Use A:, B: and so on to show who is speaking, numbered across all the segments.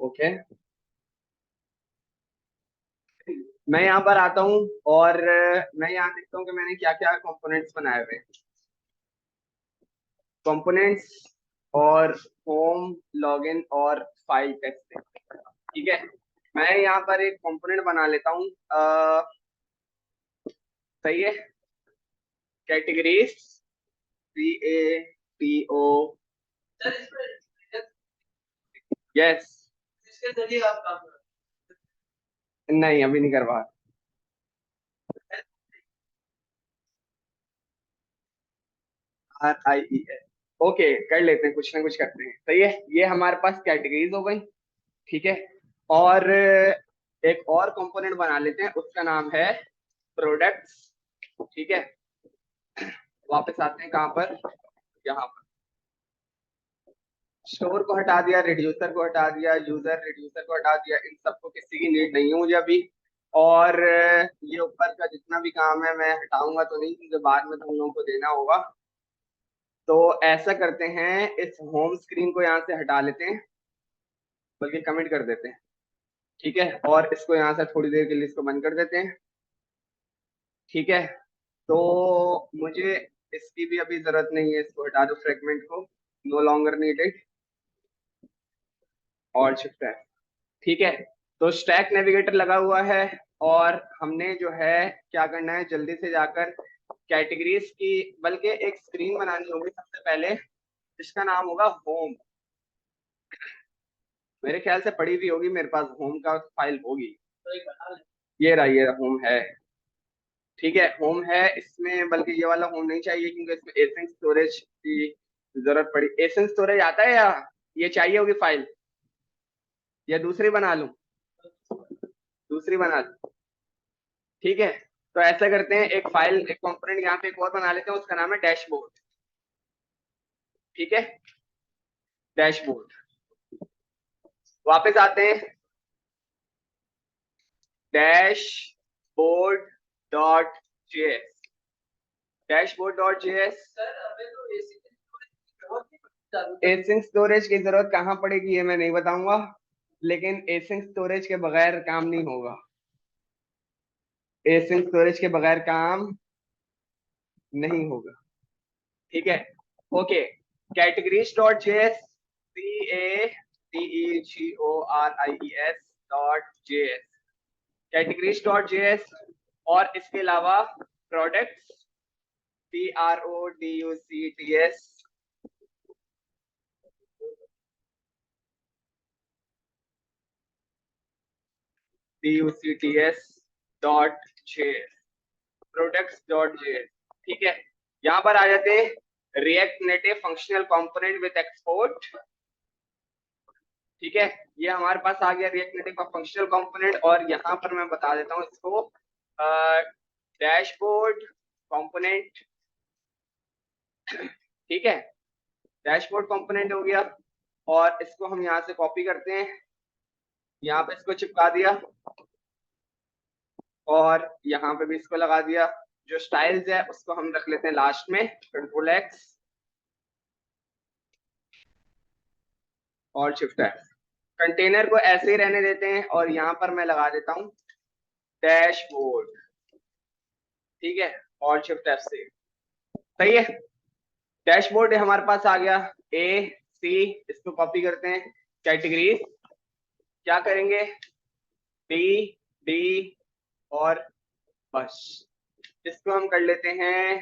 A: Okay. मैं यहाँ पर आता हूँ और मैं यहाँ देखता हूँ कि मैंने क्या क्या कंपोनेंट्स बनाए हुए हैं। कंपोनेंट्स और होम, लॉगिन और फाइल टेस्टिंग। ठीक है, मैं यहाँ पर एक कंपोनेंट बना लेता हूँ। सही है। Categories, CATO। यस। इसके जरिए आप काम कर, नहीं अभी नहीं करवा। RIES। ओके, कर लेते हैं, कुछ ना कुछ करते हैं। सही है, ये हमारे पास कैटेगरीज हो गई। ठीक है, और एक और कंपोनेंट बना लेते हैं, उसका नाम है प्रोडक्ट्स। ठीक है, वापस आते हैं कहाँ पर, यहाँ पर। स्टोर को हटा दिया, रिड्यूसर को हटा दिया, यूजर रिड्यूसर को हटा दिया, इन सबको किसी की नीड नहीं है मुझे अभी। और ये ऊपर का जितना भी काम है मैं हटाऊंगा तो नहीं, क्योंकि बाद में तुम लोगों को देना होगा। तो ऐसा करते हैं, इस होम स्क्रीन को यहाँ से हटा लेते हैं, बल्कि कमिट कर देते हैं। ठीक है, और इसको यहाँ से थोड़ी देर के लिए इसको बंद कर देते हैं। ठीक है, तो मुझे इसकी भी अभी जरूरत नहीं है, इसको हटा दो फ्रेगमेंट को, नो लॉन्गर नीडेड। और शिफ्ट है। ठीक है, तो स्टैक नेविगेटर लगा हुआ है, और हमने जो है क्या करना है, जल्दी से जाकर कैटेगरीज की, बल्कि एक स्क्रीन बनानी होगी सबसे पहले, जिसका नाम होगा होम। मेरे ख्याल से पड़ी भी होगी मेरे पास, होम का फाइल होगी। ये रहा होम है। ठीक है, होम है इसमें, बल्कि ये वाला होम नहीं चाहिए, क्योंकि इसमें एसेंस स्टोरेज की जरूरत पड़ी। एसेंस स्टोरेज आता है, या ये चाहिए होगी फाइल, या दूसरी बना लूं? दूसरी बना लूं। ठीक है, तो ऐसा करते हैं, एक फाइल, एक कंपोनेंट यहाँ पे एक और बना लेते हैं, उसका नाम है डैशबोर्ड। ठीक है, डैशबोर्ड। वापस आते हैं, dashboard dot JS. Dashboard dot JS. Async storage की जरूरत कहाँ पड़ेगी ये मैं नहीं बताऊंगा, लेकिन एसिंक स्टोरेज के बगैर काम नहीं होगा। एसिंक स्टोरेज के बगैर काम नहीं होगा। ठीक है, okay. Categories dot JS, CATEGORIES dot JS, categories dot JS. और इसके अलावा products, PRODUCTS, DUCTS dot JS, products dot JS. ठीक है, यहाँ पर आ जाते हैं, react native functional component with export. ठीक है, ये हमारे पास आ गया रिएक्ट नेटिव का फंक्शनल कंपोनेंट, और यहाँ पर मैं बता देता हूँ इसको, डैशबोर्ड कंपोनेंट। ठीक है, डैशबोर्ड कंपोनेंट हो गया, और इसको हम यहाँ से कॉपी करते हैं, यहाँ पे इसको चिपका दिया, और यहाँ पे भी इसको लगा दिया। जो स्टाइल्स है उसको हम रख लेते हैं लास्ट में, कंट्रोल एक्स और शिफ्ट एक्स। कंटेनर को ऐसे ही रहने देते हैं, और यहाँ पर मैं लगा देता हूँ डैशबोर्ड। ठीक है, और शिफ्ट एफ से। सही है, डैशबोर्ड हमारे पास आ गया। AC, इसको कॉपी करते हैं, कैटेगरीज क्या करेंगे, D और बस, इसको हम कर लेते हैं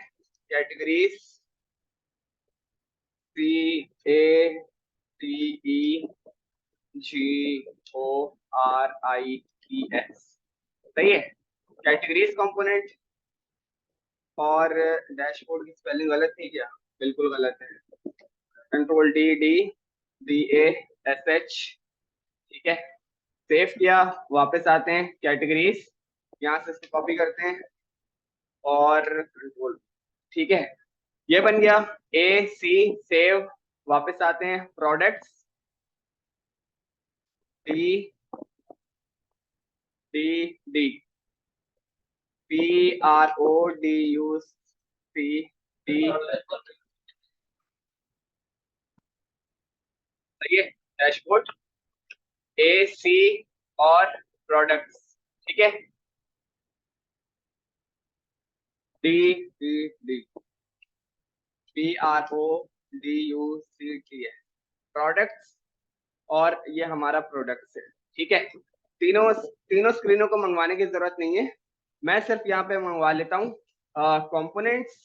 A: कैटेगरीज, CATEGORIES। सही है, कैटेगरीज कंपोनेंट। और डैशबोर्ड की स्पेलिंग गलत थी क्या? बिल्कुल गलत है। CTRL D, DASH। ठीक है, सेव किया, वापस आते हैं कैटेगरीज, यहाँ से इसको कॉपी करते हैं, और कंट्रोल। ठीक है, ये बन गया। AC सेव, वापस आते हैं, प्रोडक्ट्स, D PRODUCT। सही है, डैशबोर्ड। ए सी और प्रोडक्ट्स, ठीक है। D D D P R O D U C T है प्रोडक्ट्स, और ये हमारा प्रोडक्ट्स है, ठीक है। तीनों तीनों स्क्रीनों को मंगवाने की जरूरत नहीं है, मैं सिर्फ यहाँ पे मंगवा लेता हूँ कंपोनेंट्स,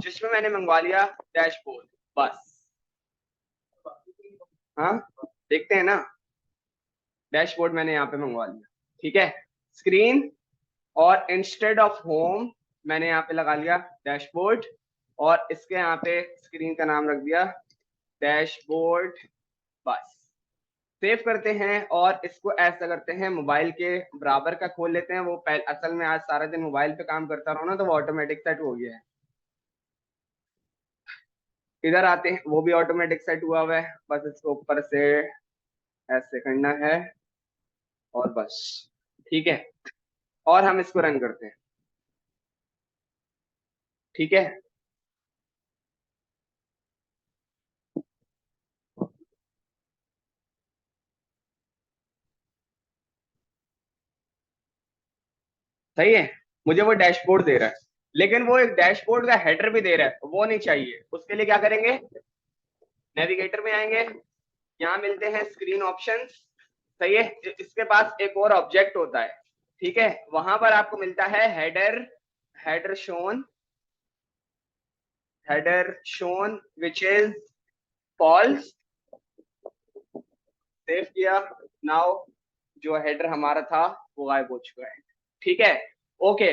A: जिसमें मैंने मंगवा लिया डैशबोर्ड, बस। हाँ, देखते हैं ना, डैशबोर्ड मैंने यहाँ पे मंगवा लिया, ठीक है। स्क्रीन, और इंस्टेड ऑफ होम मैंने यहाँ पे लगा लिया डैशबोर्ड, और इसके यहाँ पे स्क्रीन का नाम रख दिया डैशबोर्ड, बस। सेव करते हैं और इसको ऐसा करते हैं, मोबाइल के बराबर का खोल लेते हैं। वो असल में आज सारा दिन मोबाइल पे काम करता रहो ना, तो वो ऑटोमेटिक सेट हो गया है। इधर आते हैं, वो भी ऑटोमेटिक सेट हुआ हुआ है, बस इसको ऊपर से ऐसे करना है और बस, ठीक है। और हम इसको रन करते हैं, ठीक है। सही है, मुझे वो डैशबोर्ड दे रहा है, लेकिन वो एक डैशबोर्ड का हेडर भी दे रहा है, वो नहीं चाहिए। उसके लिए क्या करेंगे, नेविगेटर में आएंगे, यहाँ मिलते हैं स्क्रीन ऑप्शंस, सही है। इसके पास एक और ऑब्जेक्ट होता है, ठीक है, वहां पर आपको मिलता है header, header shown, header shown which is false. Save किया, नाउ जो हेडर हमारा था वो गायब हो चुका है, ठीक है। ओके,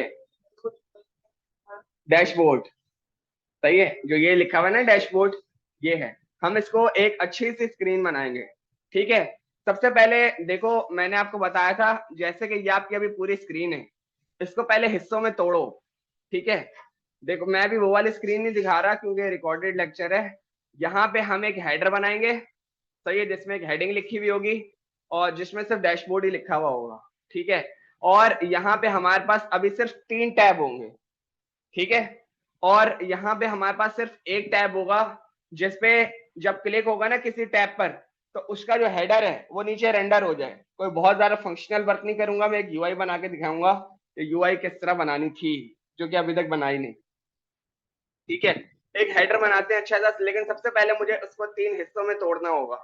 A: डैशबोर्ड, सही है, जो ये लिखा हुआ है ना डैशबोर्ड, ये है। हम इसको एक अच्छी सी स्क्रीन बनाएंगे, ठीक है। सबसे पहले देखो, मैंने आपको बताया था, जैसे कि ये आपकी अभी पूरी स्क्रीन है, इसको पहले हिस्सों में तोड़ो, ठीक है। देखो, मैं भी वो वाली स्क्रीन नहीं दिखा रहा क्योंकि रिकॉर्डेड लेक्चर है। यहाँ पे हम एक हेडर बनाएंगे, सही है, जिसमें एक हेडिंग लिखी हुई होगी और जिसमें सिर्फ डैशबोर्ड ही लिखा हुआ होगा, ठीक है। और यहाँ पे हमारे पास अभी सिर्फ 3 टैब होंगे, ठीक है। और यहाँ पे हमारे पास सिर्फ एक टैब होगा, जिसपे जब क्लिक होगा ना किसी टैब पर, तो उसका जो हेडर है वो नीचे रेंडर हो जाए। कोई बहुत ज्यादा फंक्शनल वर्क नहीं करूंगा, मैं एक यूआई बना के दिखाऊंगा कि यूआई किस तरह बनानी थी, जो कि अभी तक बनाई नहीं, ठीक है। एक हेडर बनाते हैं अच्छा सा, लेकिन सबसे पहले मुझे उसको 3 हिस्सों में तोड़ना होगा।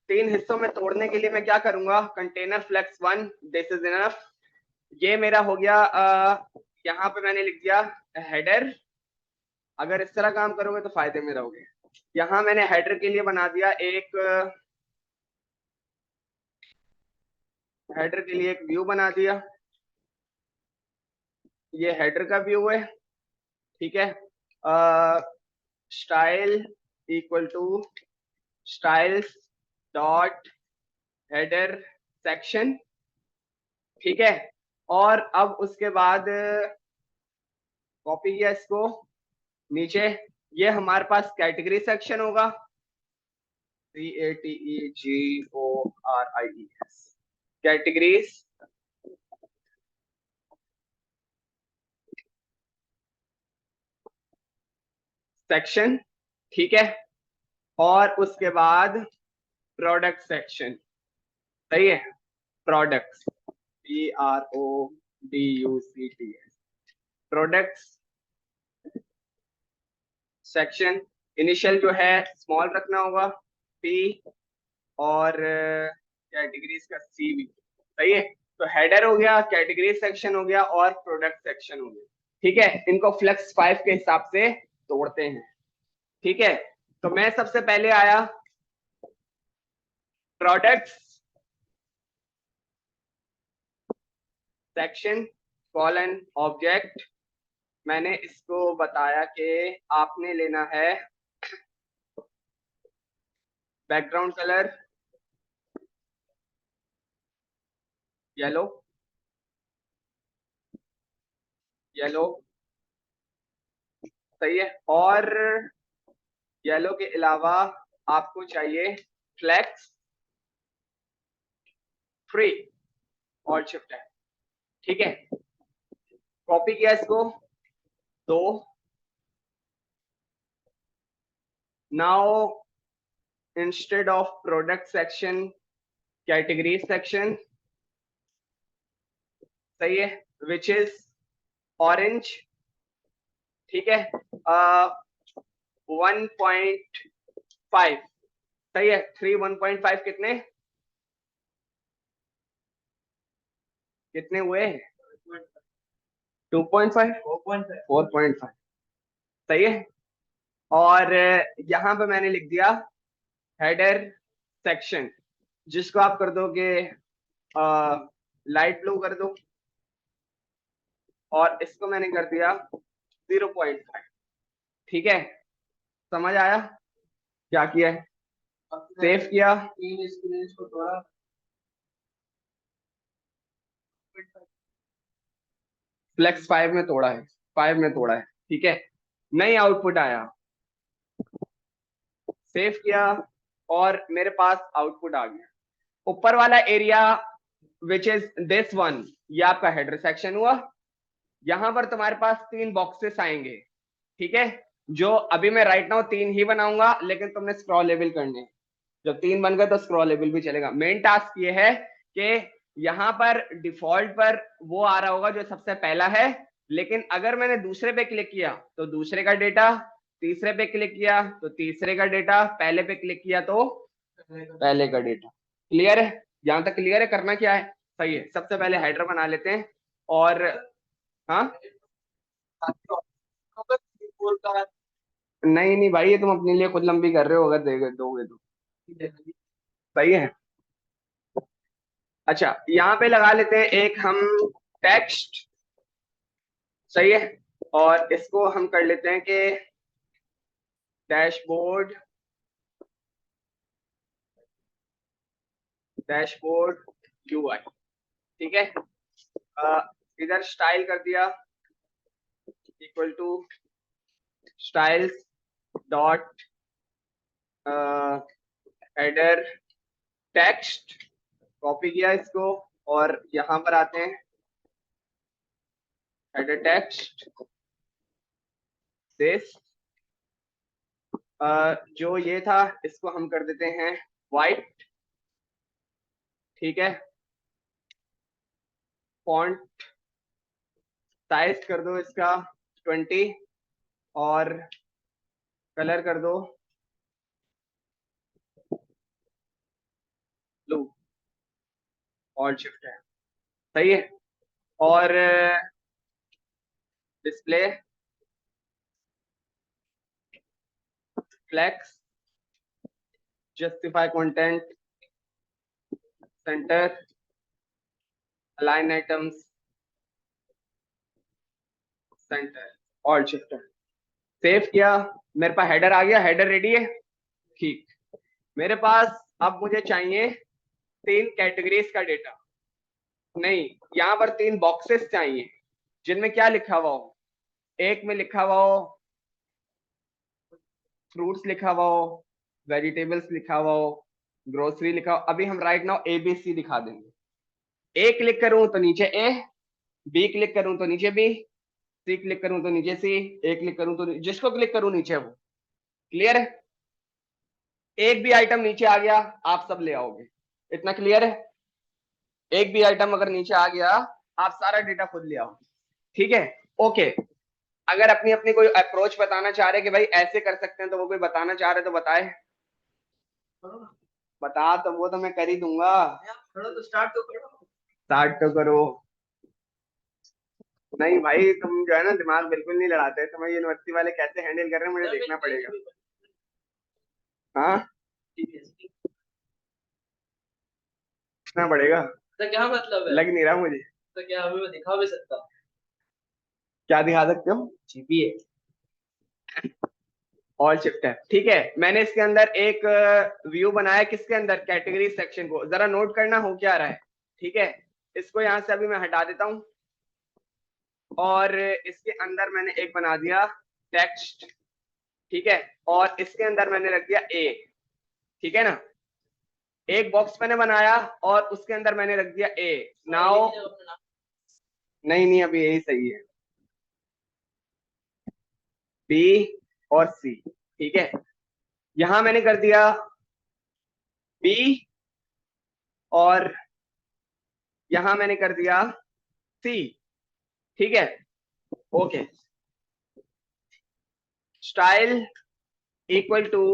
A: 3 हिस्सों में तोड़ने के लिए मैं क्या करूंगा, container flex 1 this is enough, ये मेरा हो गया। यहाँ पे मैंने लिख दिया हेडर, अगर इस तरह काम करोगे तो फायदे में रहोगे। यहाँ मैंने हेडर के लिए बना दिया एक, हेडर के लिए एक व्यू बना दिया, ये हेडर का व्यू है, ठीक है। Style equal to styles dot header section, ठीक है। और अब उसके बाद कॉपी किया इसको नीचे, ये हमारे पास कैटेगरी सेक्शन होगा, CATEGORIES, कैटेगरीज, सेक्शन, ठीक है। और उसके बाद प्रोडक्ट सेक्शन, सही है, products, PRODUCTS, products section. Initial जो है स्मॉल रखना होगा, P, और कैटेगरीज का C भी, सही है। तो हेडर हो गया, कैटेगरी सेक्शन हो गया और प्रोडक्ट सेक्शन हो गया, ठीक है। इनको फ्लेक्स 5 के हिसाब से तोड़ते हैं, ठीक है। तो मैं सबसे पहले आया प्रोडक्ट्स सेक्शन कॉलन ऑब्जेक्ट, मैंने इसको बताया कि आपने लेना है बैकग्राउंड कलर येलो, येलो, सही है। और येलो के अलावा आपको चाहिए फ्लेक्स फ्री और शिफ्ट है, ठीक है। कॉपी किया इसको, तो now instead of product section category section, सही है, विच इज ऑरेंज, ठीक है, 1.5, सही है, 1.5 कितने कितने हुए, 2.5, 4.5, सही है। और यहाँ पे मैंने लिख दिया हेडर सेक्शन, जिसको आप कर दोगे लाइट ब्लू कर दो, और इसको मैंने कर दिया 0.5, ठीक है, समझ आया क्या किया है, सेव किया, फ्लेक्स 5 में तोड़ा है, 5 में तोड़ा है, ठीक है, नई आउटपुट आया, सेव किया, और मेरे पास आउटपुट आ गया। ऊपर वाला area which is this one, ये आपका हेडर सेक्शन हुआ। यहां पर तुम्हारे पास 3 बॉक्सेस आएंगे, ठीक है, जो अभी मैं राइट नाउ 3 ही बनाऊंगा, लेकिन तुमने स्क्रॉलेबल करने, जब 3 बन गए तो स्क्रॉलेबल भी चलेगा। मेन टास्क ये है कि यहाँ पर डिफॉल्ट पर वो आ रहा होगा जो सबसे पहला है, लेकिन अगर मैंने दूसरे पे क्लिक किया तो दूसरे का डेटा, तीसरे पे क्लिक किया तो तीसरे का डेटा, पहले पे क्लिक किया तो पहले का डेटा। क्लियर है, यहां तक क्लियर है, करना क्या है, सही है। सबसे पहले हेडर बना लेते हैं, और हाँ नहीं नहीं भाई, ये तुम अपने लिए खुद लंबी कर रहे हो, अगर देगे दोगे तो सही है। अच्छा, यहाँ पे लगा लेते हैं एक हम टेक्स्ट, सही है, और इसको हम कर लेते हैं कि डैशबोर्ड, डैशबोर्ड यूआई, ठीक है, इधर स्टाइल कर दिया equal to styles dot header text, copy किया इसको, और यहां पर आते हैं हेडर टेक्स्ट दिस, जो ये था इसको हम कर देते हैं वाइट, ठीक है, फॉन्ट साइज कर दो इसका 20, और कलर कर दो ब्लू, और शिफ्ट है, सही है, और display flex, justify content, center, align items, center, और शिफ्ट, सेव किया, मेरे पास हेडर आ गया, हेडर रेडी है, ठीक। मेरे पास अब मुझे चाहिए 3 कैटेगरीज का डेटा, नहीं, यहाँ पर 3 बॉक्सेस चाहिए जिनमें क्या लिखा हुआ हो, एक में लिखा हुआ हो फ्रूट्स, लिखा हुआ हो वेजिटेबल्स, लिखा हुआ हो ग्रोसरी, लिखा हो। अभी हम राइट नाउ ABC दिखा देंगे, ए क्लिक करूं तो नीचे ए, बी क्लिक करूं तो नीचे बी, सी क्लिक करूं तो नीचे सी, ए क्लिक करूं तो जिसको क्लिक करूं नीचे वो। क्लियर है, एक भी आइटम नीचे आ गया आप सब ले आओगे, इतना क्लियर है। एक भी आइटम अगर नीचे आ गया आप सारा डेटा खुद ले आओगे, ठीक है, ओके। अगर अपनी अपनी कोई अप्रोच बताना चाह रहे कि भाई ऐसे कर सकते हैं, तो वो कोई बताना चाह रहे तो बताए, बता, तो वो तो मैं कर ही दूंगा, तो स्टार्ट तो करो, स्टार्ट तो करो। नहीं भाई, तुम जो है ना दिमाग बिल्कुल नहीं लड़ाते, तुम्हें यूनिवर्सिटी वाले कैसे हैंडल कर रहे हैं मुझे देखना पड़ेगा। हाँ, देखना पड़ेगा, तो क्या मतलब है, लग नहीं रहा मुझे, तो क्या हमें मैं दिखा भी सकता, क्या दिखा सकते हो, जीपीए ऑल शिफ्ट है, ठीक है। मैंने इसके अंदर एक व्यू बनाया, किसके अंदर, कैटेगरी सेक्शन को, जरा नोट करना हो क्या रहा है, ठीक है। इसको यहां से अभी मैं हटा देता हूं, और इसके अंदर मैंने एक बना दिया टेक्स्ट, ठीक है, और इसके अंदर मैंने रख दिया ए, ठीक है ना, एक बॉक्स मैंने बनाया और उसके अंदर मैंने रख दिया ए। नाउ नहीं नहीं, अभी यही सही है, बी और सी, ठीक है, यहां मैंने कर दिया बी, और यहां मैंने कर दिया सी। ठीक है, okay. Style equal to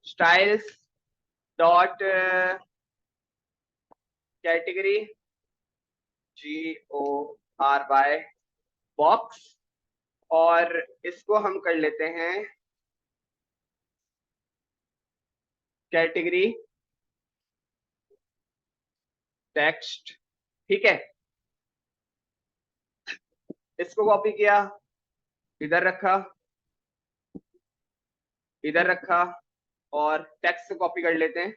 A: styles dot category GORY box, और इसको हम कर लेते हैं कैटेगरी टेक्स्ट। ठीक है, इसको कॉपी किया, इधर रखा, इधर रखा, और टेक्स्ट को कॉपी कर लेते हैं,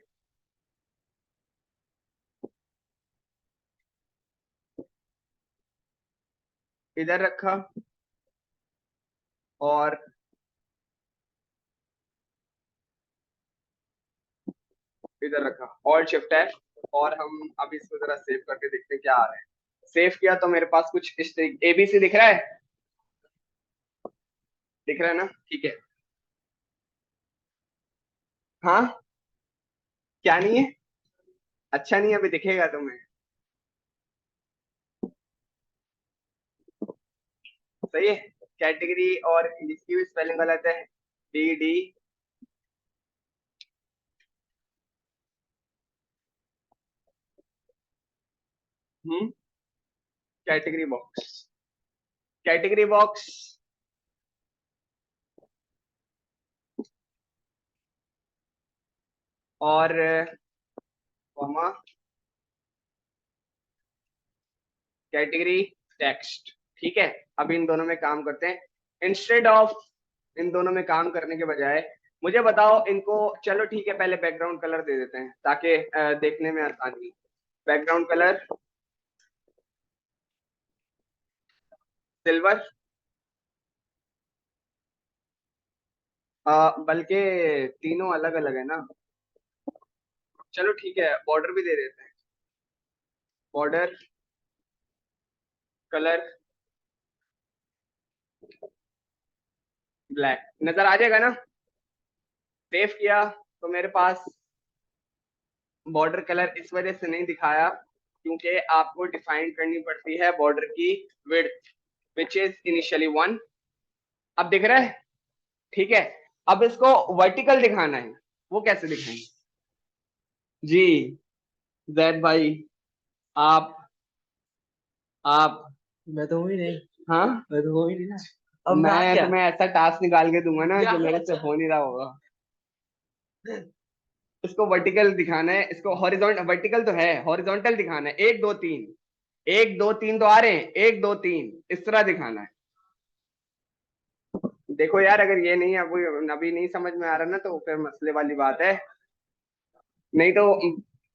A: इधर रखा, और इधर रखा, ऑल्ट शिफ्ट है। और हम अभी इसको जरा सेव करके देखते हैं क्या आ रहा है। सेव किया तो मेरे पास कुछ इस तरीके ABC दिख रहा है, दिख रहा है ना? ठीक है। हाँ, क्या नहीं है? अच्छा नहीं है, अभी दिखेगा तुम्हें। सही है। कैटेगरी, और इसकी भी स्पेलिंग गलत है, DD। Category box, category box, और कॉमा कैटेगरी टेक्स्ट। ठीक है, अभी इन दोनों में काम करते हैं। इंस्टेड ऑफ इन दोनों में काम करने के बजाय मुझे बताओ इनको, चलो ठीक है, पहले बैकग्राउंड कलर दे देते हैं ताकि देखने में आसानी। बैकग्राउंड कलर सिल्वर, बल्कि तीनों अलग अलग है ना। चलो ठीक है, बॉर्डर भी दे देते हैं। बॉर्डर कलर ब्लैक, नजर आ जाएगा ना? सेव किया तो मेरे पास बॉर्डर कलर इस वजह से नहीं दिखाया क्योंकि आपको डिफाइन करनी पड़ती है बॉर्डर की विड्थ, विच इज इनिशियली 1। अब दिख रहा है? ठीक है, अब इसको वर्टिकल दिखाना है, वो कैसे दिखाएंगे? जी जैद भाई, आप आप
B: मैं तो हूँ ही नहीं।
A: हाँ,
B: मैं तो हूँ ही नहीं ना। अब
A: मैं
B: क्या?
A: तुम्हें ऐसा टास्क निकाल के दूंगा ना
B: क्या?
A: जो मेरे से हो नहीं रहा होगा। इसको वर्टिकल दिखाना है, इसको हॉरिजॉन्टल, वर्टिकल तो है, हॉरिजॉन्टल दिखाना है। 1 2 3, 1 2 3 तो आ रहे हैं, 1 2 3 इस तरह दिखाना है। देखो यार, अगर ये नहीं अभी अभी नहीं समझ में आ रहा ना तो फिर मसले वाली बात है। नहीं तो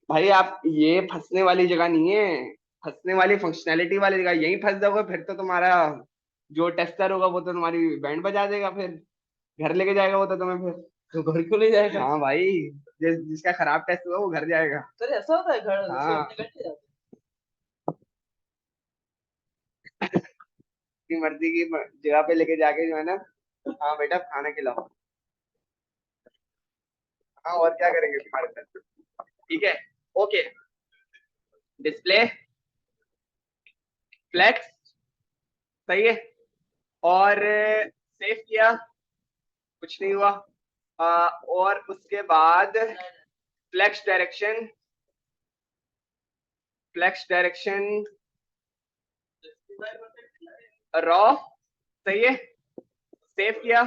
A: भाई आप, ये फंसने वाली जगह नहीं है, फंसने वाली फंक्शनैलिटी वाली जगह, यहीं फंस जाओगे फिर तो तुम्हारा जो टेस्टर होगा वो तो तुम्हारी बैंड बजा देगा, फिर घर लेके जाएगा वो तो तुम्हें फिर।
B: तो घर क्यों नहीं जाएगा?
A: हाँ भाई, जिसका खराब टेस्ट हुआ वो घर जाएगा।
B: सर ऐसा होता है घर
A: हाँ,
B: अपने घर नहीं जाते?
A: की मर्जी की जगह पे लेके जाके जो है ना, हाँ बेटा खाना खिलाओ। हाँ, और क्या करेंगे तुम्हारे साथ? ठीक है, ओके। डिस्प्ले फ्लेक्स, सही है। और सेव किया, कुछ नहीं हुआ। और उसके बाद flex direction, flex direction row, सही है। सेव किया,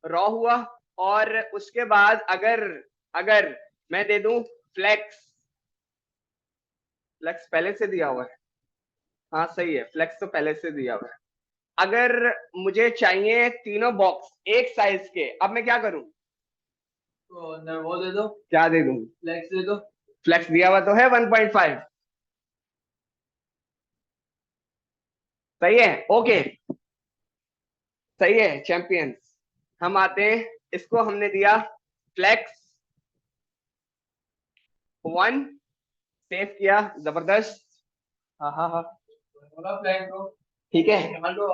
A: रॉ हुआ। और उसके बाद अगर अगर मैं दे दूं फ्लेक्स, फ्लेक्स पहले से दिया हुआ है। हाँ सही है, फ्लेक्स तो पहले से दिया हुआ है। अगर मुझे चाहिए तीनों बॉक्स एक साइज के, अब मैं क्या करूं?
B: तो अंदर वो दे दो,
A: क्या दे दूं?
B: फ्लेक्स दे दो।
A: फ्लेक्स दिया हुआ तो है 1.5। सही है, ओके, सही है चैंपियंस। हम आते हैं, इसको हमने दिया फ्लेक्स 1, सेव किया, जबरदस्त। हाँ हाँ हाँ,
B: फ्लैग दो।
A: ठीक है,
B: हेलो।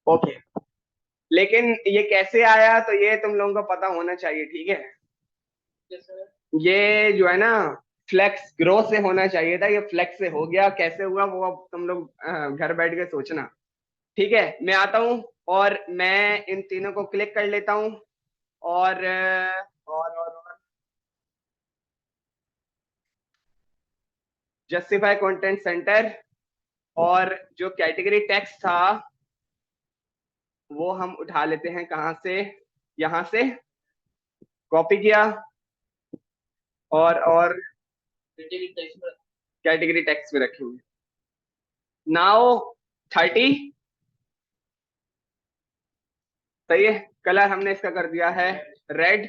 A: ओके। लेकिन ये कैसे आया तो ये तुम लोगों को पता होना चाहिए, ठीक है। ये जो है ना फ्लेक्स ग्रो से होना चाहिए था, ये फ्लेक्स से हो गया, कैसे हुआ वो अब तुम लोग घर बैठ के सोचना, ठीक है। मैं आता हूँ और मैं इन तीनों को क्लिक कर लेता हूँ और और जस्टिफाई कंटेंट सेंटर, और जो कैटेगरी टेक्स्ट था वो हम उठा लेते हैं, कहां से, यहां से कॉपी किया और कैटेगरी टेक्स्ट में रखेंगे। नाउ 30, सही है। कलर हमने इसका कर दिया है रेड,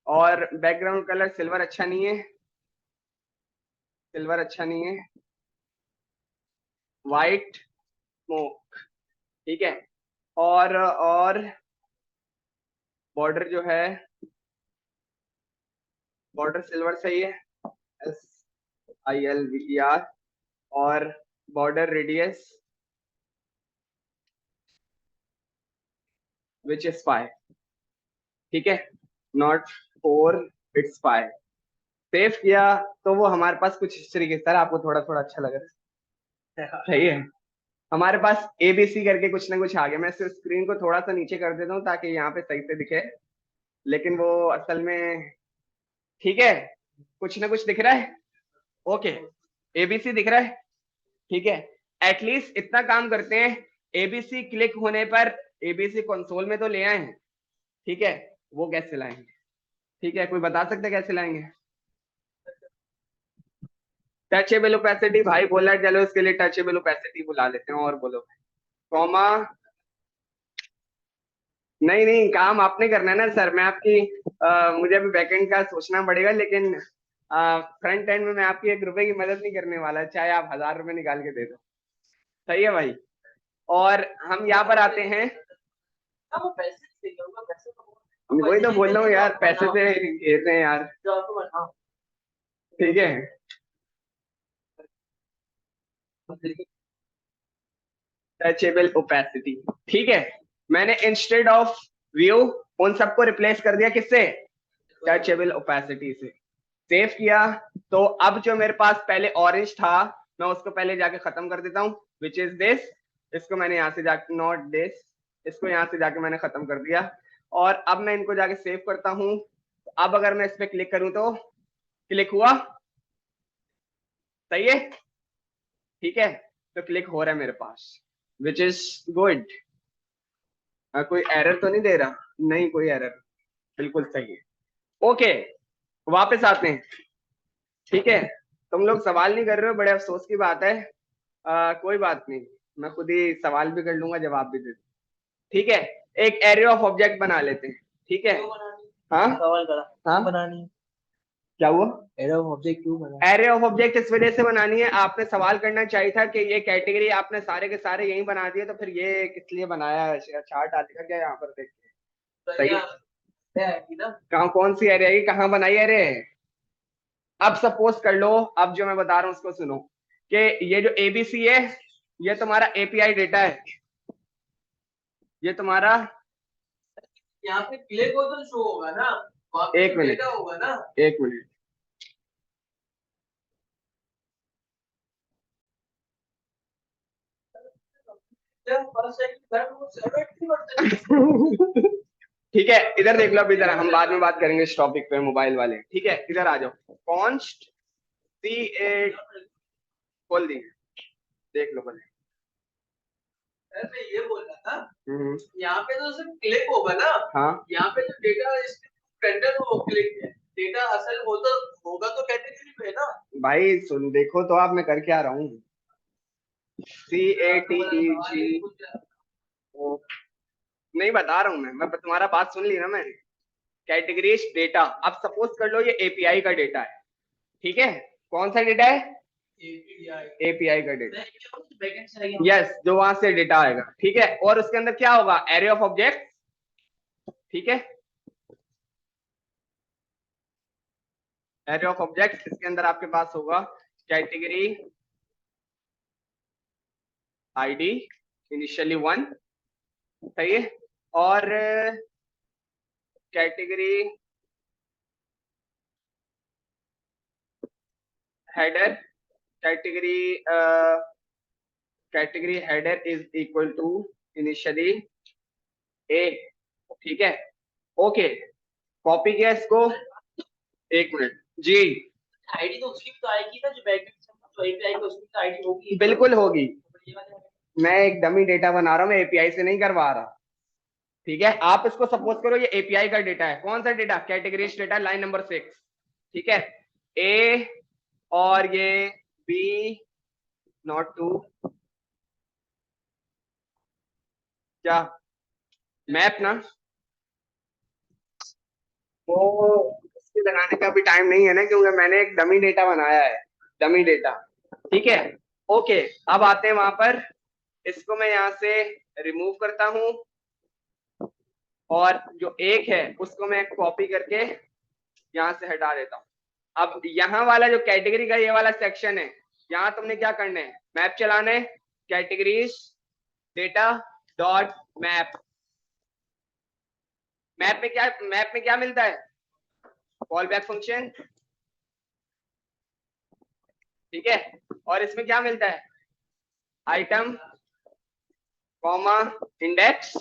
A: और बैकग्राउंड कलर सिल्वर अच्छा नहीं है, सिल्वर अच्छा नहीं है, वाइट स्मोक, ठीक है। और बॉर्डर जो है, बॉर्डर सिल्वर सही है, SILVER, और बॉर्डर रेडियस विच इज 5, ठीक है, नॉट 4, इट्स 5। सेव किया तो वो हमारे पास कुछ इस तरीके से, सर आपको थोड़ा थोड़ा अच्छा लग रहा है, सही है। हमारे पास ABC करके कुछ ना कुछ आ गया। मैं स्क्रीन को थोड़ा सा नीचे कर देता हूँ ताकि यहाँ पे सही से दिखे, लेकिन वो असल में, ठीक है, कुछ ना कुछ दिख रहा है, ओके, ABC दिख रहा है, ठीक है। एटलीस्ट इतना काम करते हैं, ABC क्लिक होने पर ABC कंसोल में तो ले आए हैं, ठीक है। वो कैसे लाएंगे, ठीक है, कोई बता सकते हैं कैसे लाएंगे। टचेबल ओपेसिटी भाई बोला है, चलो इसके लिए टचेबल ओपेसिटी बुला लेते हैं, और बोलो कॉमा। नहीं नहीं, काम आपने करना है ना सर, मैं आपकी मुझे अभी बैकएंड का सोचना पड़ेगा, लेकिन फ्रंट एंड में मैं आपकी 1 रुपए की मदद नहीं करने वाला, चाहे आप 1000 रुपए निकाल के दे दो, सही है भाई। और हम यहाँ पर आते हैं, वही तो बोल रहा हूँ यार, पैसे से घेर रहे हैं यार, ठीक है। टचेबल ओपेसिटी, ठीक है। मैंने इंस्टेड ऑफ व्यू उन सबको रिप्लेस कर दिया किससे, टचेबल ओपेसिटी से। सेव किया तो अब जो मेरे पास पहले ऑरेंज था मैं उसको पहले जाके खत्म कर देता हूँ, विच इज दिस। इसको मैंने यहाँ से जाके, नॉट दिस, इसको यहाँ से जाके मैंने खत्म कर दिया, और अब मैं इनको जाके सेव करता हूँ। अब अगर मैं इस पे क्लिक करूँ तो क्लिक हुआ, सही है, ठीक है। तो क्लिक हो रहा है मेरे पास, विच इज गुड। कोई एरर तो नहीं दे रहा, नहीं कोई एरर, बिल्कुल सही है, ओके। वापस आते हैं, ठीक है। तुम लोग सवाल नहीं कर रहे हो, बड़े अफसोस की बात है। कोई बात नहीं, मैं खुद ही सवाल भी कर लूंगा, जवाब भी दे दूंगा, ठीक है। एक एरे ऑफ ऑब्जेक्ट बना लेते हैं, ठीक है। हाँ
B: सवाल करा,
A: हाँ
B: बनानी
A: क्या हुआ,
B: एरे ऑफ ऑब्जेक्ट क्यों बना,
A: एरे ऑफ ऑब्जेक्ट इस वजह से बनानी है, आपने सवाल करना चाहिए था कि ये कैटेगरी आपने सारे के सारे यही बना दिए, तो फिर ये किस लिए बनाया है, चार्ट आएगा क्या यहाँ पर, देखते सही है। कहाँ, कौन सी एरे है, कहाँ बनाई एरे। अब सपोज कर लो, अब जो मैं बता रहा हूँ उसको सुनो, कि ये जो ABC है ये तुम्हारा API डेटा है, ये तुम्हारा,
B: यहाँ पे क्लिक हो तो शो होगा ना,
A: एक मिनट
B: होगा ना,
A: एक मिनट, ठीक है। इधर देख लो, अभी इधर हम बाद में बात करेंगे इस टॉपिक पे, मोबाइल वाले, ठीक है। इधर आ जाओ, कॉन्स्ट C8 खोल दी, देख लो पहले।
B: मैं ये बोल रहा था, यहाँ पे तो सिर्फ क्लिक होगा ना,
A: हाँ
B: यहाँ पे जो डेटा रेंडर हो क्लिक है, डेटा असल हो तो होगा तो कैटेगरी में है ना
A: भाई, सुन देखो तो आप, मैं कर क्या रहा हूँ, CATEG नहीं बता रहा हूँ मैं तुम्हारा बात सुन ली ना मैंने। कैटेगरीज डेटा, अब सपोज कर लो ये API का डेटा है, ठीक है। कौन सा डेटा है, API का डेटा, यस, जो वहां से डेटा आएगा, ठीक है। और उसके अंदर क्या होगा, एरे ऑफ ऑब्जेक्ट, ठीक है। एरे ऑफ ऑब्जेक्ट, इसके अंदर आपके पास होगा कैटेगरी ID इनिशियली 1, सही है। और category header, category category header is equal to initially A, ठीक है। ओके, कॉपी किया इसको, एक मिनट जी।
B: आईडी तो उसकी भी तो आएगी ना, जो बैक तो एपीआई को उसकी तो आईडी होगी।
A: बिल्कुल होगी, मैं एक डमी डेटा बना रहा हूँ, मैं एपीआई से नहीं करवा रहा, ठीक है। आप इसको सपोज करो ये एपीआई का डेटा है, कौन सा data, categories data, line number 6, ठीक है। ए और ये बी नॉट टू क्या मैप ना, वो इसके लगाने का भी टाइम नहीं है ना, क्योंकि मैंने एक डमी डेटा बनाया है, डमी डेटा, ठीक है। ओके, अब आते हैं वहां पर, इसको मैं यहाँ से रिमूव करता हूं, और जो एक है उसको मैं कॉपी करके यहाँ से हटा देता हूँ। अब यहाँ वाला जो कैटेगरी का ये वाला सेक्शन है, यहाँ तुमने क्या करना है, मैप चलाना है, categories data dot map. Map में क्या मिलता है, कॉल बैक फंक्शन, ठीक है। और इसमें क्या मिलता है, item comma index,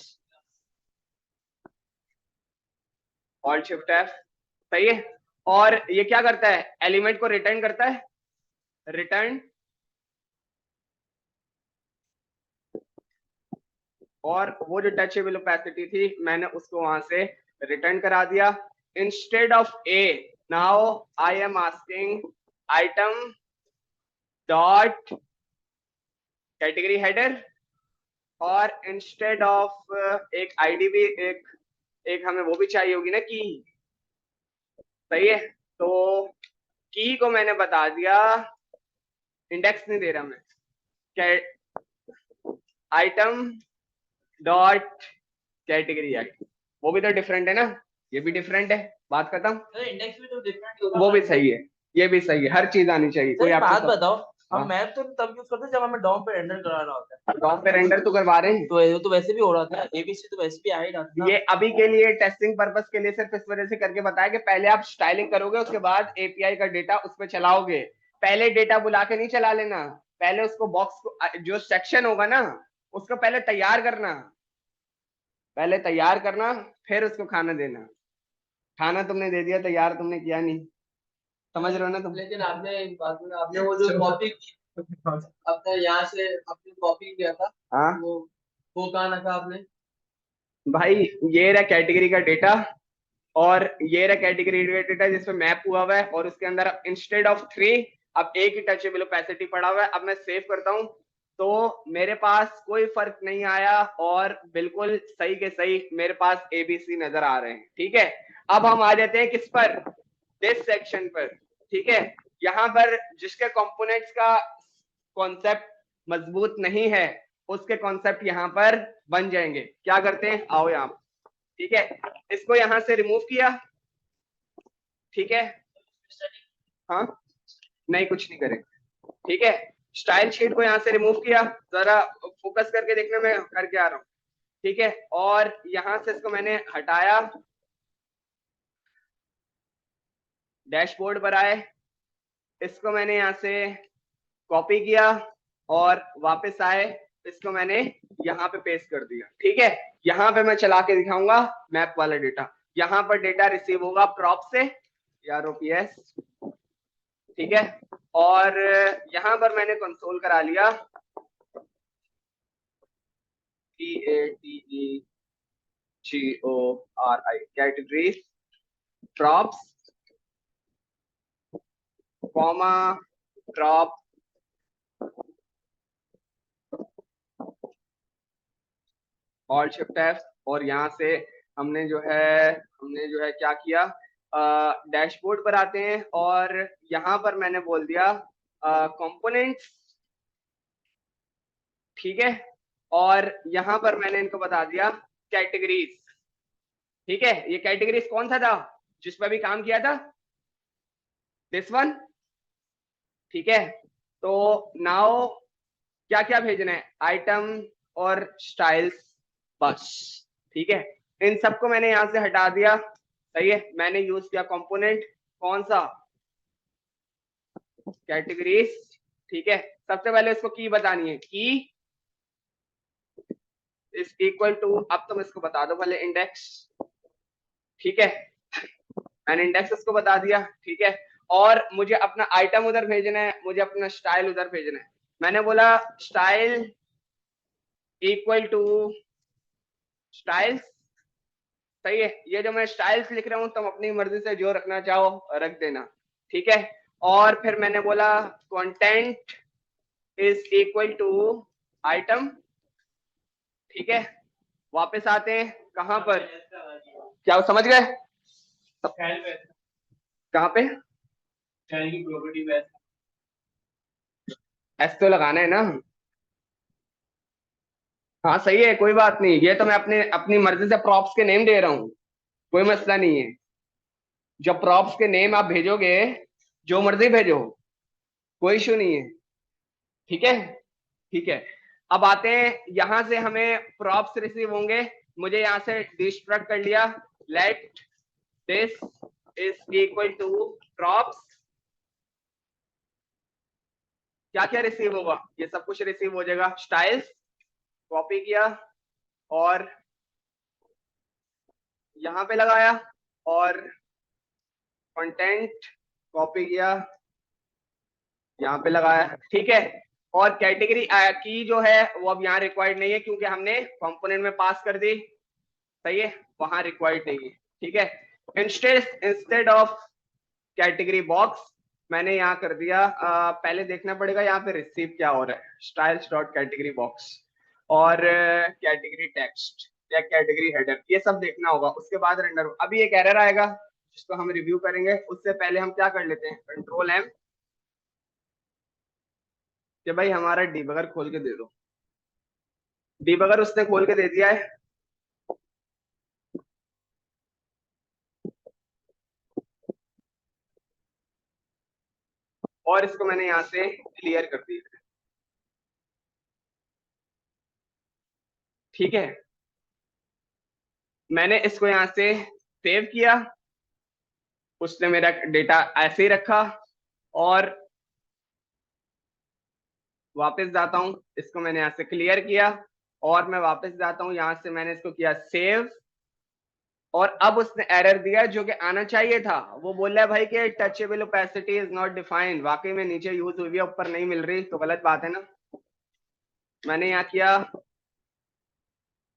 A: alt shift F, सही है। और ये क्या करता है, एलिमेंट को रिटर्न करता है, रिटर्न, और वो जो टचेबल ओपेसिटी थी मैंने उसको वहां से रिटर्न करा दिया। Instead of A, now I am asking item dot category header, और इंस्टेड ऑफ एक आईडी भी, एक हमें वो भी चाहिए होगी ना की, सही है। तो की को मैंने बता दिया, इंडेक्स नहीं दे रहा मैं, आइटम डॉट कैटेगरी आईडी, वो भी तो डिफरेंट है ना, ये भी डिफरेंट है, बात खत्म।
B: इंडेक्स भी तो डिफरेंट होगा,
A: वो भी सही है, ये भी सही है, हर चीज आनी चाहिए। कोई
B: बात
A: आपको
B: बताओ,
A: हाँ।
B: हम मैप तो तब यूज करते हैं जब हमें डॉम पे रेंडर कराना होता है।
A: डॉम पे रेंडर तो करवा रहे हैं,
B: तो वैसे भी हो रहा था, एबीसी तो वैसे भी आ ही रहा था।
A: ये अभी के लिए टेस्टिंग पर्पस के लिए सिर्फ इस वजह से करके बताया कि पहले आप स्टाइलिंग करोगे, उसके बाद एपीआई का डेटा उस पर चलाओगे, पहले डेटा बुला के नहीं चला लेना, पहले उसको बॉक्स को जो सेक्शन होगा ना उसको पहले तैयार करना, पहले तैयार करना, फिर उसको खाना देना। खाना तुमने दे दिया, तैयार तुमने किया नहीं, समझ रहे हो ना तुम।
B: लेकिन आपने एक बात में, आपने वो जो कॉपी की, आपने यहाँ से आपने कॉपी किया था,
A: हाँ
B: वो कहाँ रखा आपने।
A: भाई, ये रहा कैटेगरी का डेटा, और ये रहा कैटेगरी का डेटा जिसमें मैप हुआ हुआ है, और उसके अंदर इंस्टेड ऑफ 3 अब एक ही टचेबल ओपेसिटी पड़ा हुआ है। अब मैं सेव करता हूं तो मेरे पास कोई फर्क नहीं आया, और बिल्कुल सही के सही मेरे पास एबीसी नजर आ रहे हैं, ठीक है। अब हम आ जाते हैं किस पर, दिस सेक्शन पर, ठीक है। यहाँ पर जिसके कंपोनेंट्स का कॉन्सेप्ट मजबूत नहीं है उसके कॉन्सेप्ट यहाँ पर बन जाएंगे। क्या करते हैं, आओ यहाँ, ठीक है, इसको यहां से रिमूव किया, ठीक है। हाँ, नहीं कुछ नहीं करेंगे, ठीक है। स्टाइल शीट को यहां से रिमूव किया, जरा फोकस करके देखने में करके आ रहा हूँ, ठीक है। और यहां से इसको मैंने हटाया, डैशबोर्ड पर आए, इसको मैंने यहां से कॉपी किया, और वापस आए, इसको मैंने यहाँ पे पेस्ट कर दिया, ठीक है। यहाँ पे मैं चला के दिखाऊंगा मैप वाला डेटा, यहाँ पर डेटा रिसीव होगा प्रॉप से, ROPS, ठीक है। और यहाँ पर मैंने कंसोल करा लिया, CATEGORI, category props comma drop, alt shift F, और यहाँ से हमने जो है क्या किया, डैशबोर्ड पर आते हैं, और यहाँ पर मैंने बोल दिया कंपोनेंट्स, ठीक है। और यहाँ पर मैंने इनको बता दिया कैटेगरीज, ठीक है। ये कैटेगरीज कौन सा था जिस पर भी काम किया था, दिस वन, ठीक है। तो नाउ क्या क्या भेजना है, आइटम और स्टाइल्स, बस, ठीक है, इन सबको मैंने यहाँ से हटा दिया। सही है, मैंने यूज किया कंपोनेंट कौन सा, कैटेगरीज। ठीक है, सबसे पहले इसको की बतानी है, की इज इक्वल टू, अब तुम इसको बता दो पहले इंडेक्स। ठीक है, मैंने इंडेक्स इसको बता दिया। ठीक है, और मुझे अपना आइटम उधर भेजना है, मुझे अपना स्टाइल उधर भेजना है। मैंने बोला स्टाइल इक्वल टू स्टाइल्स। सही है, ये जो मैं स्टाइल्स लिख रहा हूँ तुम अपनी मर्जी से जो रखना चाहो रख देना। ठीक है, और फिर मैंने बोला content is equal to item. ठीक है, वापस आते हैं कहां पर, क्या समझ गए कहां पे, एस तो लगाना है ना। हाँ सही है, कोई बात नहीं, ये तो मैं अपने अपनी मर्जी से प्रॉप्स के नेम दे रहा हूँ, कोई मसला नहीं है। जब प्रॉप्स के नेम आप भेजोगे जो मर्जी भेजो, कोई इशू नहीं है। ठीक है, ठीक है, अब आते हैं यहां से हमें प्रॉप्स रिसीव होंगे। मुझे यहां से डिस्ट्रक्ट कर लिया, let this is equal to props. क्या क्या रिसीव होगा, ये सब कुछ रिसीव हो जाएगा। स्टाइल्स कॉपी किया और यहां पे लगाया, और कंटेंट कॉपी किया यहाँ पे लगाया। ठीक है, और कैटेगरी की जो है वो अब यहाँ रिक्वायर्ड नहीं है क्योंकि हमने कंपोनेंट में पास कर दी। सही है, वहां रिक्वायर्ड नहीं है। ठीक है, इंस्टेड ऑफ कैटेगरी बॉक्स मैंने यहाँ कर दिया, पहले देखना पड़ेगा यहाँ पे रिसीव क्या हो रहा है, स्टाइल्स डॉट कैटेगरी बॉक्स और कैटेगरी टेक्स्ट या कैटेगरी हेडर, ये सब देखना होगा। उसके बाद रेंडर, अभी एक एरर आएगा जिसको हम रिव्यू करेंगे, उससे पहले हम क्या कर लेते हैं, कंट्रोल एम, कि भाई हमारा डिबगर खोल के दे दो। डिबगर उसने खोल के दे दिया है। और इसको मैंने यहाँ से क्लियर कर दिया। ठीक है, मैंने इसको यहाँ से सेव किया, उसने मेरा डेटा ऐसे ही रखा, और वापस जाता हूं, इसको मैंने यहाँ से क्लियर किया, और मैं वापस जाता हूं, यहाँ से मैंने इसको किया सेव, और अब उसने एरर दिया जो कि आना चाहिए था। वो बोल रहा है भाई कि touchable opacity is not defined, वाकई में नीचे यूज हुई है, ऊपर नहीं मिल रही, तो गलत बात है ना। मैंने यहाँ किया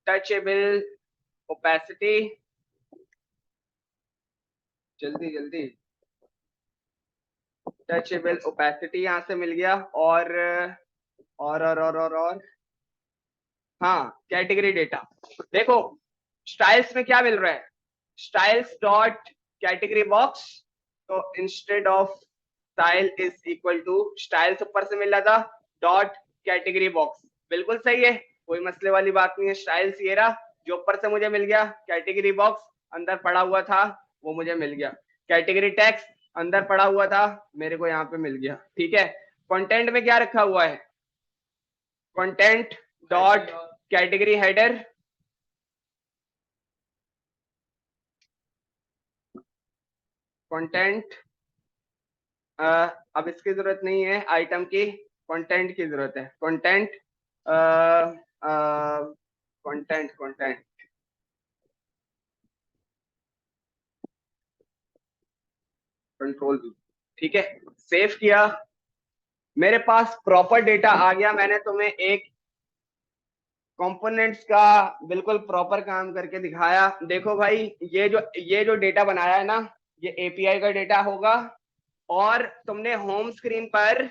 A: टचेबल ओपेसिटी, जल्दी जल्दी, टचेबल ओपेसिटी यहाँ से मिल गया, और हाँ, कैटेगरी डेटा देखो, स्टाइल्स में क्या मिल रहा है, स्टाइल्स डॉट कैटेगरी बॉक्स, तो instead of style is equal to styles ऊपर से मिल रहा था, डॉट कैटेगरी बॉक्स, बिल्कुल सही है, कोई मसले वाली बात नहीं है। स्टाइल्स ये रहा जो ऊपर से मुझे मिल गया, कैटेगरी बॉक्स अंदर पड़ा हुआ था वो मुझे मिल गया, कैटेगरी टेक्स्ट अंदर पड़ा हुआ था मेरे को यहाँ पे मिल गया। ठीक है, कंटेंट में क्या रखा हुआ है, content dot category header, content, अब इसकी जरूरत नहीं है आइटम की, कंटेंट की जरूरत है, कंटेंट कंटेंट कंटेंट कंट्रोल भी। ठीक है, सेव किया, मेरे पास प्रॉपर डेटा आ गया। मैंने तुम्हें एक कंपोनेंट्स का बिल्कुल प्रॉपर काम करके दिखाया। देखो भाई, ये जो डेटा बनाया है ना, ये एपीआई का डेटा होगा, और तुमने होम स्क्रीन पर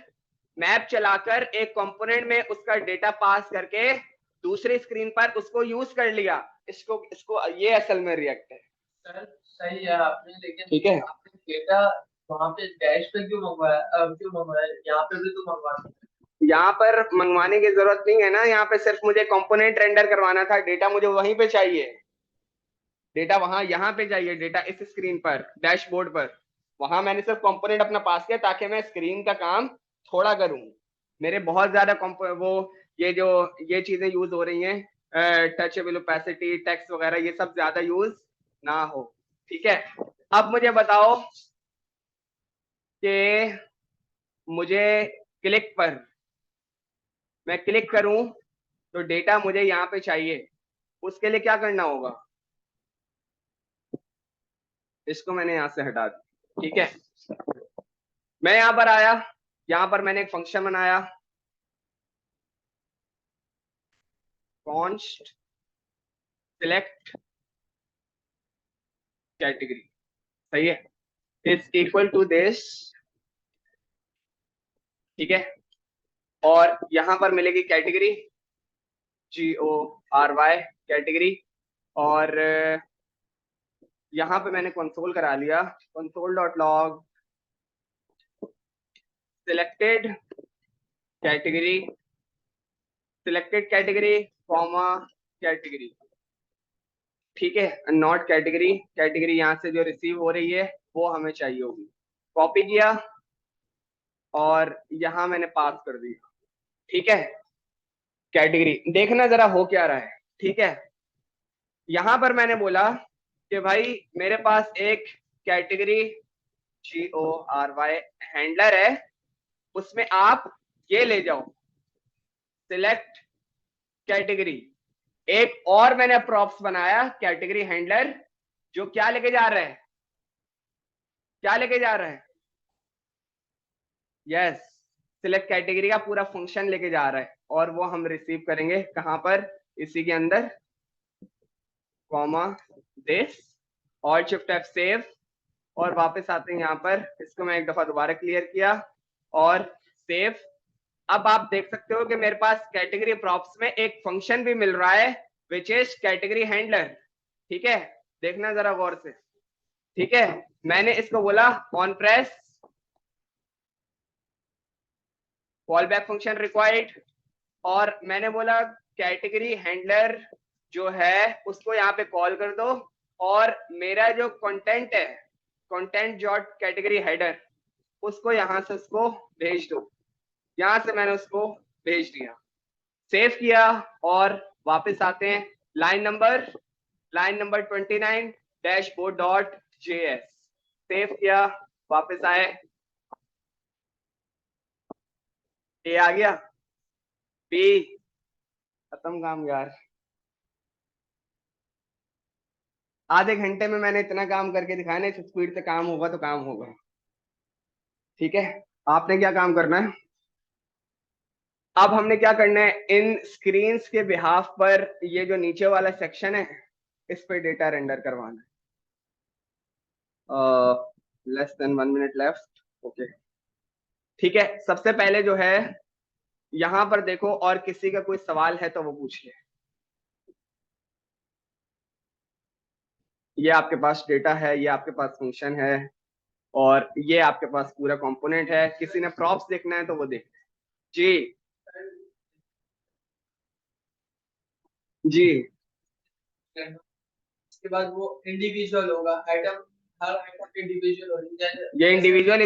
A: मैप चलाकर एक कंपोनेंट में उसका डेटा पास करके दूसरी स्क्रीन पर उसको यूज कर लिया। इसको इसको ये असल में रिएक्ट है।
B: सर सही है आपने, लेकिन
A: ठीक है,
B: आपने डेटा वहां पे डैश पे क्यों मंगवाया, क्यों मंगवाया, यहाँ पे भी तो मंगवा सकते
A: यहाँ पर मंगवाने की जरूरत नहीं है ना, यहाँ पे सिर्फ मुझे कंपोनेंट रेंडर करवाना था, डेटा मुझे वहीं पे चाहिए, डेटा वहां यहाँ पे चाहिए, डेटा इस स्क्रीन पर डैशबोर्ड पर, वहां मैंने सिर्फ कंपोनेंट अपना पास किया ताकि मैं स्क्रीन का काम थोड़ा करूं। मेरे बहुत ज्यादा वो ये जो ये चीजें यूज हो रही हैं, टचेबल ओपेसिटी, टेक्स्ट वगैरह ये सब ज्यादा यूज ना हो। ठीक है, अब मुझे बताओ कि मुझे क्लिक पर, मैं क्लिक करूं तो डेटा मुझे यहाँ पे चाहिए, उसके लिए क्या करना होगा? इसको मैंने यहां से हटा दिया। ठीक है, मैं यहां पर आया, यहां पर मैंने एक फंक्शन बनाया, कॉन्स्ट सिलेक्ट कैटेगरी, सही है, इज इक्वल टू दिस। ठीक है, और यहां पर मिलेगी कैटेगरी, GORY कैटेगरी, और यहां पे मैंने कंसोल करा लिया, console dot log selected category, selected category comma category. ठीक है, नॉट कैटेगरी, कैटेगरी यहाँ से जो रिसीव हो रही है वो हमें चाहिए होगी। कॉपी किया और यहाँ मैंने पास कर दिया। ठीक है, कैटेगरी देखना जरा हो क्या रहा है। ठीक है, यहाँ पर मैंने बोला कि भाई मेरे पास एक कैटेगरी GORY हैंडलर है, उसमें आप ये ले जाओ सिलेक्ट कैटेगरी। एक और मैंने प्रॉप्स बनाया कैटेगरी हैंडलर, जो क्या लेके जा रहा है, क्या लेके जा रहा है, यस, सिलेक्ट कैटेगरी का पूरा फंक्शन लेके जा रहा है, और वो हम रिसीव करेंगे कहां पर, इसी के अंदर, comma this, alt shift F save, और वापस आते हैं यहाँ पर, इसको मैं एक दफा दोबारा क्लियर किया और सेव। अब आप देख सकते हो कि मेरे पास कैटेगरी प्रॉप्स में एक फंक्शन भी मिल रहा है विच इज कैटेगरी हैंडलर। ठीक है, देखना जरा गौर से। ठीक है, मैंने इसको बोला on press call back function required, और मैंने बोला कैटेगरी हैंडलर जो है उसको यहाँ पे कॉल कर दो, और मेरा जो कंटेंट है, कंटेंट डॉट कैटेगरी हेडर, उसको यहाँ से उसको भेज दो। यहाँ से मैंने उसको भेज दिया, सेव किया, और वापस आते हैं line number 29 dashboard dot JS, save किया, वापस आए, ए आ गया, बी, खत्म काम यार। आधे घंटे में मैंने इतना काम करके दिखाया ना, इस स्पीड से काम होगा तो काम होगा। ठीक है, आपने क्या काम करना है, अब हमने क्या करना है, इन स्क्रीन्स के बिहाफ पर ये जो नीचे वाला सेक्शन है इस पे डेटा रेंडर करवाना है। Less than 1 minute left, okay. ठीक है, सबसे पहले जो है यहाँ पर देखो, और किसी का कोई सवाल है तो वो पूछिए। ये आपके पास डेटा है, ये आपके पास फंक्शन है, और ये आपके पास पूरा कंपोनेंट है। किसी ने प्रॉप्स देखना है तो वो देख जी। जी,
B: उसके बाद वो इंडिविजुअल होगा, आइटम हर आइटम इंडिविजुअल होगी,
A: ये इंडिविजुअल